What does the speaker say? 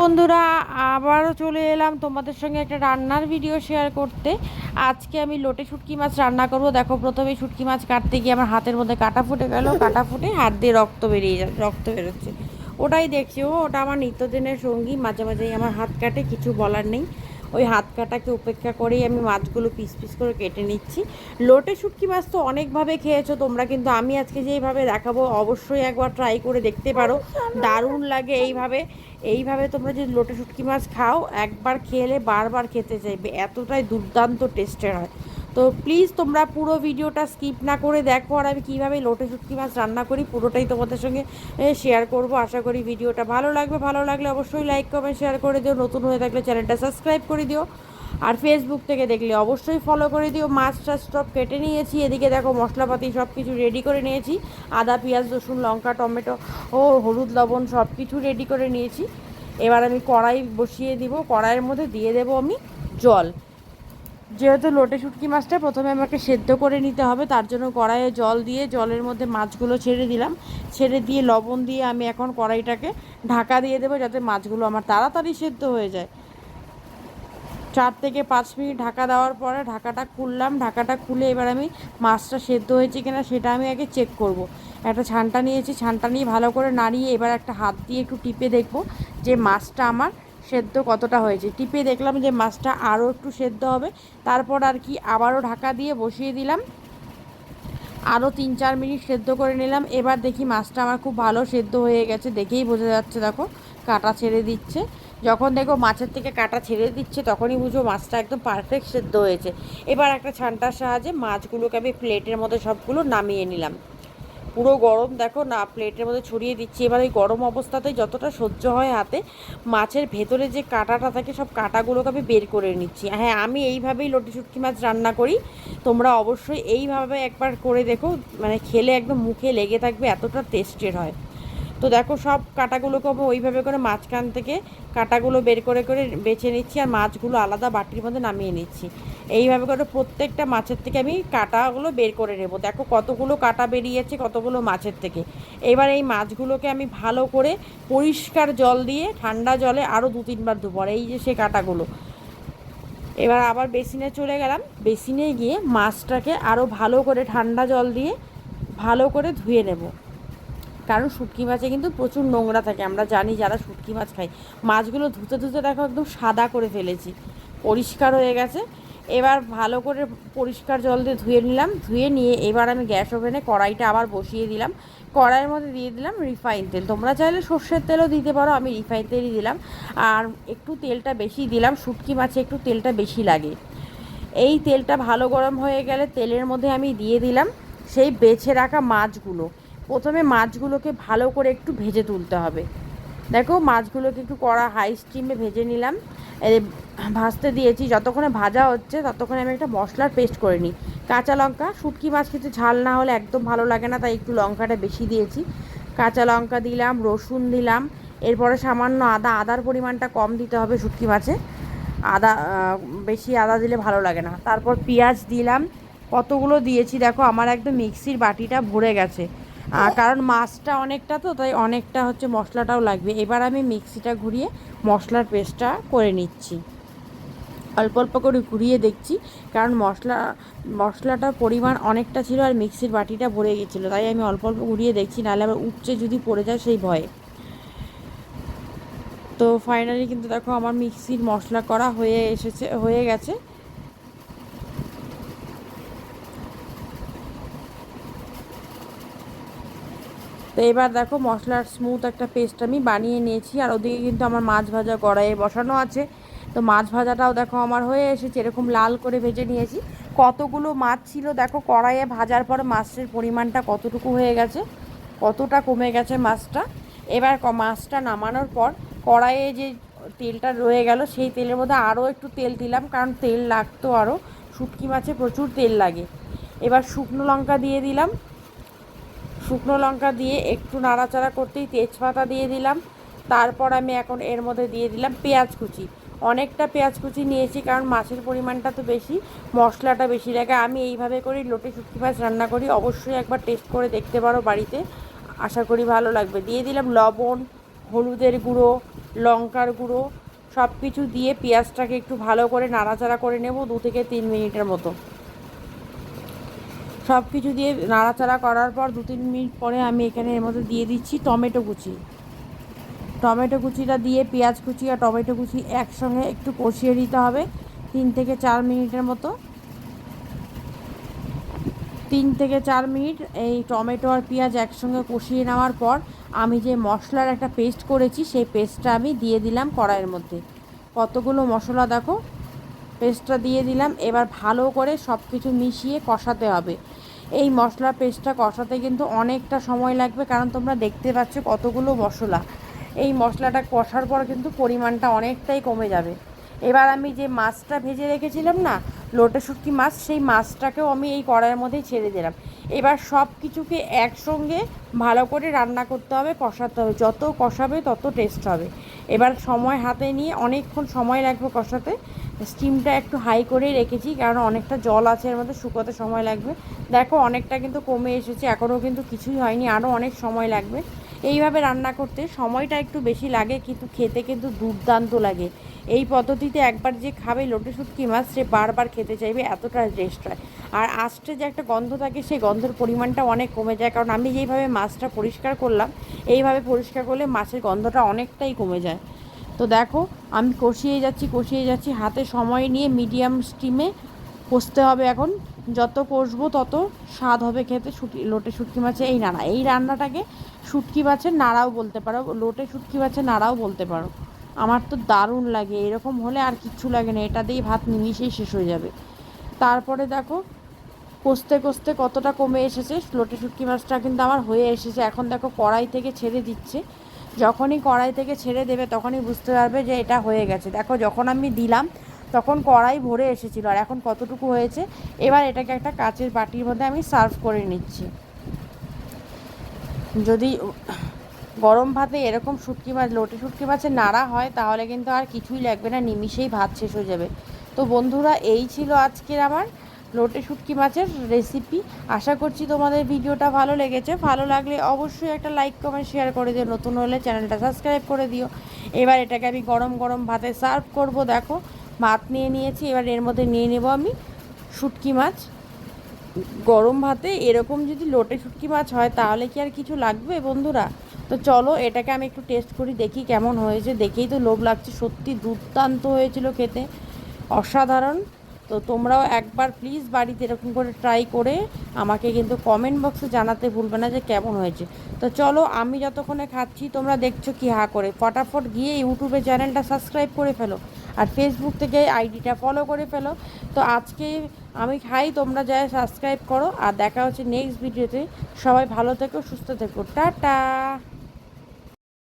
বন্ধুরা, আবারও চলে এলাম তোমাদের সঙ্গে একটা রান্নার ভিডিও শেয়ার করতে। আজকে আমি লোটে শুটকি মাছ রান্না করব। দেখো, প্রথমে শুটকি মাছ কাটতে গিয়ে আমার হাতের মধ্যে কাটা ফুটে গেল, কাটা ফুটে হাত দিয়ে রক্ত বেরোচ্ছে। ওটাই দেখছি, ওটা আমার নিত্যদিনের সঙ্গী, মাঝে মাঝেই আমার হাত কাটে, কিছু বলার নেই। ওই হাত কাটাকে উপেক্ষা করেই আমি মাছগুলো পিস পিস করে কেটে নিচ্ছি। লোটে শুটকি মাছ তো অনেকভাবে খেয়েছো তোমরা, কিন্তু আমি আজকে যেইভাবে দেখাবো অবশ্যই একবার ট্রাই করে দেখতে পারো। দারুণ লাগে এইভাবে তোমরা যদি লোটে শুটকি মাছ খাও, একবার খেলে বারবার খেতে চাইবে, এতটাই দুর্দান্ত টেস্টের হয়। তো প্লিজ তোমরা পুরো ভিডিওটা স্কিপ না করে দেখো, আর আমি কীভাবে লোটে শুটকি মাছ রান্না করি পুরোটাই তোমাদের সঙ্গে শেয়ার করব। আশা করি ভিডিওটা ভালো লাগবে, ভালো লাগলে অবশ্যই লাইক কমেন্ট শেয়ার করে দিও, নতুন হয়ে থাকলে চ্যানেলটা সাবস্ক্রাইব করে দিও, আর ফেসবুক থেকে দেখলে অবশ্যই ফলো করে দিও। মাছ টাছ সব কেটে নিয়েছি, এদিকে দেখো মশলাপাতি সব কিছু রেডি করে নিয়েছি, আদা পেঁয়াজ রসুন লঙ্কা টমেটো ও হলুদ লবণ সব কিছু রেডি করে নিয়েছি। এবার আমি কড়াই বসিয়ে দিব, কড়াইয়ের মধ্যে দিয়ে দেবো আমি জল। যেহেতু লোটে শুটকি মাছটা প্রথমে আমাকে সেদ্ধ করে নিতে হবে, তার জন্য কড়াইয়ে জল দিয়ে জলের মধ্যে মাছগুলো ছেড়ে দিলাম। ছেড়ে দিয়ে লবণ দিয়ে আমি এখন কড়াইটাকে ঢাকা দিয়ে দেবো, যাতে মাছগুলো আমার তাড়াতাড়ি সেদ্ধ হয়ে যায়। 4 থেকে 5 মিনিট ঢাকা দেওয়ার পরে ঢাকাটা খুললাম। ঢাকাটা খুলে এবার আমি মাছটা সেদ্ধ হয়েছে কিনা সেটা আমি আগে চেক করব। একটা ছানটা নিয়েছি, ছানটা নিয়ে ভালো করে নাড়িয়ে এবার একটা হাত দিয়ে একটু টিপে দেখব যে মাছটা আমার সেদ্ধ কতটা হয়েছে। টিপে দেখলাম যে মাছটা আরও একটু সেদ্ধ হবে, তারপর আর কি আবারও ঢাকা দিয়ে বসিয়ে দিলাম। আরও 3-4 মিনিট সেদ্ধ করে নিলাম। এবার দেখি মাছটা আমার খুব ভালো সেদ্ধ হয়ে গেছে, দেখেই বোঝা যাচ্ছে। দেখো কাঁটা ছেড়ে দিচ্ছে, যখন দেখো মাছের থেকে কাঁটা ছেড়ে দিচ্ছে তখনই বুঝো মাছটা একদম পারফেক্ট সেদ্ধ হয়েছে। এবার একটা ছানটার সাহায্যে মাছগুলোকে আমি প্লেটের মধ্যে সবগুলো নামিয়ে নিলাম। পুরো গরম দেখো না, প্লেটের মধ্যে ছড়িয়ে দিচ্ছি। এবার ওই গরম অবস্থাতেই যতটা সহ্য হয় হাতে, মাছের ভেতরে যে কাঁটাটা থাকে সব কাঁটাগুলোকে আমি বের করে নিচ্ছি। হ্যাঁ, আমি এইভাবেই লটি শুটকি মাছ রান্না করি, তোমরা অবশ্যই এইভাবে একবার করে দেখো, মানে খেলে একদম মুখে লেগে থাকবে, এতটা টেস্টের হয়। তো দেখো সব কাঁটাগুলোকে আমি ওইভাবে করে মাঝখান থেকে কাঁটাগুলো বের করে করে বেছে নিচ্ছি, আর মাছগুলো আলাদা বাটির মধ্যে নামিয়ে নিচ্ছি। এইভাবে করে প্রত্যেকটা মাছের থেকে আমি কাঁটাগুলো বের করে নেব। দেখো কতগুলো কাঁটা বেরিয়েছে কতগুলো মাছের থেকে। এবার এই মাছগুলোকে আমি ভালো করে পরিষ্কার জল দিয়ে ঠান্ডা জলে আরও 2-3 বার ধুবো। এই যে সে কাঁটাগুলো, এবার আবার বেসিনে চলে গেলাম। বেসিনে গিয়ে মাছটাকে আরও ভালো করে ঠান্ডা জল দিয়ে ভালো করে ধুয়ে নেব, কারণ শুটকি মাছে কিন্তু প্রচুর নোংরা থাকে, আমরা জানি যারা শুটকি মাছ খাই। মাছগুলো ধুতে ধুতে দেখো একদম সাদা করে ফেলেছি, পরিষ্কার হয়ে গেছে। এবার ভালো করে পরিষ্কার জল দিয়ে ধুয়ে নিলাম। ধুয়ে নিয়ে এবার আমি গ্যাস ওভেনে কড়াইটা আবার বসিয়ে দিলাম। কড়াইয়ের মধ্যে দিয়ে দিলাম রিফাইন তেল, তোমরা চাইলে সর্ষের তেলও দিতে পারো, আমি রিফাইন তেলই দিলাম। আর একটু তেলটা বেশি দিলাম, শুটকি মাছে একটু তেলটা বেশি লাগে। এই তেলটা ভালো গরম হয়ে গেলে তেলের মধ্যে আমি দিয়ে দিলাম সেই বেছে রাখা মাছগুলো। প্রথমে মাছগুলোকে ভালো করে একটু ভেজে তুলতে হবে। দেখো মাছগুলোকে একটু কড়া হাই স্টিমে ভেজে নিলাম, ভাজতে দিয়েছি। যতক্ষণে ভাজা হচ্ছে ততক্ষণে আমি একটা মশলার পেস্ট করে নিই। কাঁচা লঙ্কা, শুটকি মাছ খেতে ঝাল না হলে একদম ভালো লাগে না, তাই একটু লঙ্কাটা বেশি দিয়েছি। কাঁচা লঙ্কা দিলাম, রসুন দিলাম, এরপরে সামান্য আদা। আদার পরিমাণটা কম দিতে হবে শুটকি মাছে, আদা বেশি আদা দিলে ভালো লাগে না। তারপর পেঁয়াজ দিলাম, কতগুলো দিয়েছি দেখো, আমার একদম মিক্সির বাটিটা ভরে গেছে, কারণ মাছটা অনেকটা, তো তাই অনেকটা হচ্ছে মশলাটাও লাগবে। এবার আমি মিক্সিটা ঘুরিয়ে মশলার পেস্টটা করে নিচ্ছি, অল্প অল্প করে ঘুরিয়ে দেখছি, কারণ মশলাটার পরিমাণ অনেকটা ছিল আর মিক্সির বাটিটা ভরে গেছিলো, তাই আমি অল্প অল্প ঘুরিয়ে দেখছি, নাহলে আবার উপচে যদি পড়ে যায় সেই ভয়ে। তো ফাইনালি কিন্তু দেখো আমার মিক্সির মশলা করা হয়ে গেছে। তো এবার দেখো মশলার স্মুথ একটা পেস্ট আমি বানিয়ে নিয়েছি, আর ওদিকে কিন্তু আমার মাছ ভাজা কড়াইয়ে বসানো আছে। তো মাছ ভাজাটাও দেখো আমার হয়ে এসেছে, এরকম লাল করে ভেজে নিয়েছি। কতগুলো মাছ ছিল দেখো, কড়াইয়ে ভাজার পর মাছের পরিমাণটা কতটুকু হয়ে গেছে, কতটা কমে গেছে মাছটা। এবার মাছটা নামানোর পর কড়াইয়ে যে তেলটা রয়ে গেল সেই তেলের মধ্যে আরও একটু তেল দিলাম, কারণ তেল লাগতো আরও, শুটকি মাছে প্রচুর তেল লাগে। এবার শুকনো লঙ্কা দিয়ে দিলাম, শুকনো লঙ্কা দিয়ে একটু নাড়াচাড়া করতেই তেজপাতা দিয়ে দিলাম। তারপর আমি এখন এর মধ্যে দিয়ে দিলাম পেঁয়াজ কুচি। অনেকটা পেঁয়াজ কুচি নিয়েছি, কারণ মাছের পরিমাণটা তো বেশি, মশলাটা বেশি লাগে। আমি এইভাবে করেই লোটে শুটকি মাছ রান্না করি, অবশ্যই একবার টেস্ট করে দেখতে পারো বাড়িতে, আশা করি ভালো লাগবে। দিয়ে দিলাম লবণ, হলুদের গুঁড়ো, লঙ্কার গুঁড়ো সব কিছু দিয়ে পেঁয়াজটাকে একটু ভালো করে নাড়াচাড়া করে নেব 2 থেকে 3 মিনিটের মতো। সব কিছু দিয়ে নাড়াচাড়া করার পর 2-3 মিনিট পরে আমি এখানে এর মধ্যে দিয়ে দিচ্ছি টমেটো কুচি। টমেটো কুচিটা দিয়ে পেঁয়াজ কুচি আর টমেটো কুচি একসঙ্গে একটু কষিয়ে দিতে হবে 3 থেকে 4 মিনিটের মতো। 3 থেকে 4 মিনিট এই টমেটো আর পেঁয়াজ একসঙ্গে কষিয়ে নেওয়ার পর আমি যে মশলার একটা পেস্ট করেছি সেই পেস্টটা আমি দিয়ে দিলাম কড়াইয়ের মধ্যে। কতগুলো মশলা দেখো, পেস্টটা দিয়ে দিলাম। এবার ভালো করে সব কিছু মিশিয়ে কষাতে হবে। এই মশলার পেস্টটা কষাতে কিন্তু অনেকটা সময় লাগবে, কারণ তোমরা দেখতে পাচ্ছ কতগুলো মশলা। এই মশলাটা কষার পর কিন্তু পরিমাণটা অনেকটাই কমে যাবে। এবার আমি যে মাছটা ভেজে রেখেছিলাম না, লোটে শুটকি মাছ, সেই মাছটাকেও আমি এই কড়াইয়ের মধ্যেই ছেড়ে দিলাম। এবার সব কিছুকে একসঙ্গে ভালো করে রান্না করতে হবে, কষাতে হবে। যত কষাবে তত টেস্ট হবে। এবার সময় হাতে নিয়ে অনেকক্ষণ সময় লাগবে কষাতে। স্টিমটা একটু হাই করেই রেখেছি, কারণ অনেকটা জল আছে এর মধ্যে, শুকোতে সময় লাগবে। দেখো অনেকটা কিন্তু কমে এসেছে, এখনও কিন্তু কিছুই হয়নি, আরও অনেক সময় লাগবে। এইভাবে রান্না করতে সময়টা একটু বেশি লাগে, কিন্তু খেতে কিন্তু দুর্দান্ত লাগে। এই পদ্ধতিতে একবার যে খাবে লোটে শুটকি মাছ, সে বারবার খেতে চাইবে, এতটা টেস্ট হয়। আর আঁচটে যে একটা গন্ধ থাকে, সেই গন্ধের পরিমাণটা অনেক কমে যায়, কারণ আমি যেইভাবে মাছটা পরিষ্কার করলাম, এইভাবে পরিষ্কার করলে মাছের গন্ধটা অনেকটাই কমে যায়। তো দেখো আমি কষিয়ে যাচ্ছি হাতে সময় নিয়ে মিডিয়াম স্টিমে কষতে হবে। এখন যত কষবো তত স্বাদ হবে খেতে লোটে শুটকি মাছের এই রান্নাটাকে শুটকি মাছের নাড়াও বলতে পারো, লোটে শুটকি মাছের নাড়াও বলতে পারো। আমার তো দারুণ লাগে, এরকম হলে আর কিচ্ছু লাগে না, এটা দিয়েই ভাত নিমিশেই শেষ হয়ে যাবে। তারপরে দেখো কষতে কষতে কতটা কমে এসেছে, লোটে শুটকি মাছটা কিন্তু আমার হয়ে এসেছে। এখন দেখো কড়াই থেকে ছেড়ে দিচ্ছে। যখনই কড়াই থেকে ছেড়ে দেবে তখনই বুঝতে পারবে যে এটা হয়ে গেছে। দেখো যখন আমি দিলাম তখন কড়াই ভরে এসেছিলো, আর এখন কতটুকু হয়েছে। এবার এটাকে একটা কাচের বাটির মধ্যে আমি সার্ভ করে নিচ্ছি। যদি গরম ভাতে এরকম শুটকি মাছ, লোটে শুটকি মাছের নাড়া হয়, তাহলে কিন্তু আর কিছুই লাগবে না, নিমিষেই ভাত শেষ হয়ে যাবে। তো বন্ধুরা, এই ছিল আজকের আমার লোটে শুটকি মাছের রেসিপি। আশা করছি তোমাদের ভিডিওটা ভালো লেগেছে। ভালো লাগলে অবশ্যই একটা লাইক কমেন্ট শেয়ার করে দিও, নতুন হলে চ্যানেলটা সাবস্ক্রাইব করে দিও। এবার এটাকে আমি গরম গরম ভাতে সার্ভ করব। দেখো ভাত নিয়ে নিয়েছি, এবার এর মধ্যে নিয়ে নেব আমি শুটকি মাছ। গরম ভাতে এরকম যদি লোটে শুটকি মাছ হয়, তাহলে কি আর কিছু লাগবে বন্ধুরা? তো চলো এটাকে আমি একটু টেস্ট করি, দেখি কেমন হয়েছে। দেখেই তো লোভ লাগছে, সত্যি দুর্দান্ত হয়েছিল খেতে, অসাধারণ। তো তোমরাও একবার প্লিজ বাড়িতে এরকম করে ট্রাই করে আমাকে কিন্তু কমেন্ট বক্সে জানাতে ভুলবে না যে কেমন হয়েছে। তো চলো, আমি যতক্ষণে খাচ্ছি তোমরা দেখছো কি হা করে, ফটাফট গিয়ে ইউটিউবে চ্যানেলটা সাবস্ক্রাইব করে ফেলো, আর ফেসবুক থেকে আইডিটা ফলো করে ফেলো। তো আজকে আমি খাই, তোমরা যাই সাবস্ক্রাইব করো, আর দেখা হচ্ছে নেক্সট ভিডিওতে। সবাই ভালো থেকো, সুস্থ থেকো, টাটা।